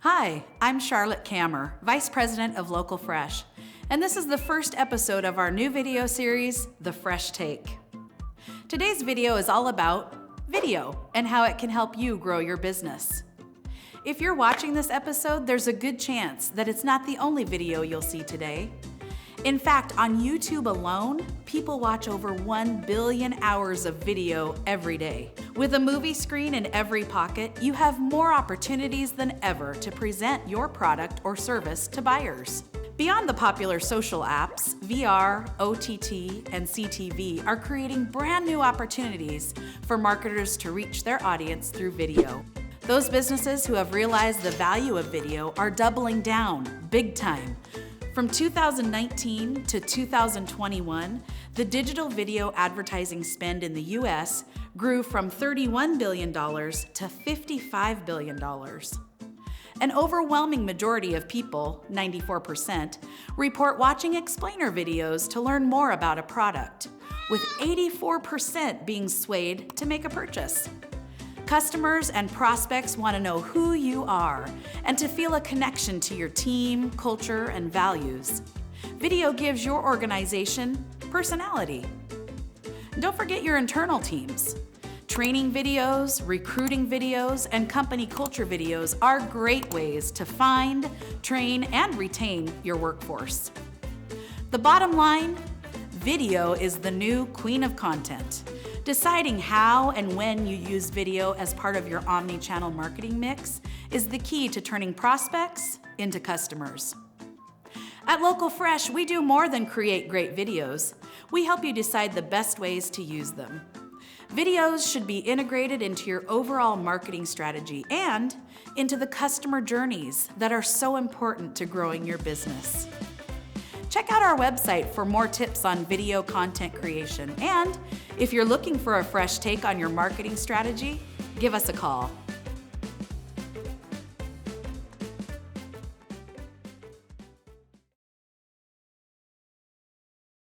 Hi, I'm Charlotte Kammer, Vice President of Local Fresh, and this is the first episode of our new video series, The Fresh Take. Today's video is all about video and how it can help you grow your business. If you're watching this episode, there's a good chance that it's not the only video you'll see today. In fact, on YouTube alone, people watch over 1 billion hours of video every day. With a movie screen in every pocket, you have more opportunities than ever to present your product or service to buyers. Beyond the popular social apps, VR, OTT, and CTV are creating brand new opportunities for marketers to reach their audience through video. Those businesses who have realized the value of video are doubling down big time. From 2019 to 2021, the digital video advertising spend in the US grew from $31 billion to $55 billion. An overwhelming majority of people, 94%, report watching explainer videos to learn more about a product, with 84% being swayed to make a purchase. Customers and prospects want to know who you are and to feel a connection to your team, culture, and values. Video gives your organization personality. Don't forget your internal teams. Training videos, recruiting videos, and company culture videos are great ways to find, train, and retain your workforce. The bottom line, video is the new queen of content. Deciding how and when you use video as part of your omni-channel marketing mix is the key to turning prospects into customers. At Local Fresh, we do more than create great videos. We help you decide the best ways to use them. Videos should be integrated into your overall marketing strategy and into the customer journeys that are so important to growing your business. Check out our website for more tips on video content creation. And if you're looking for a fresh take on your marketing strategy, give us a call.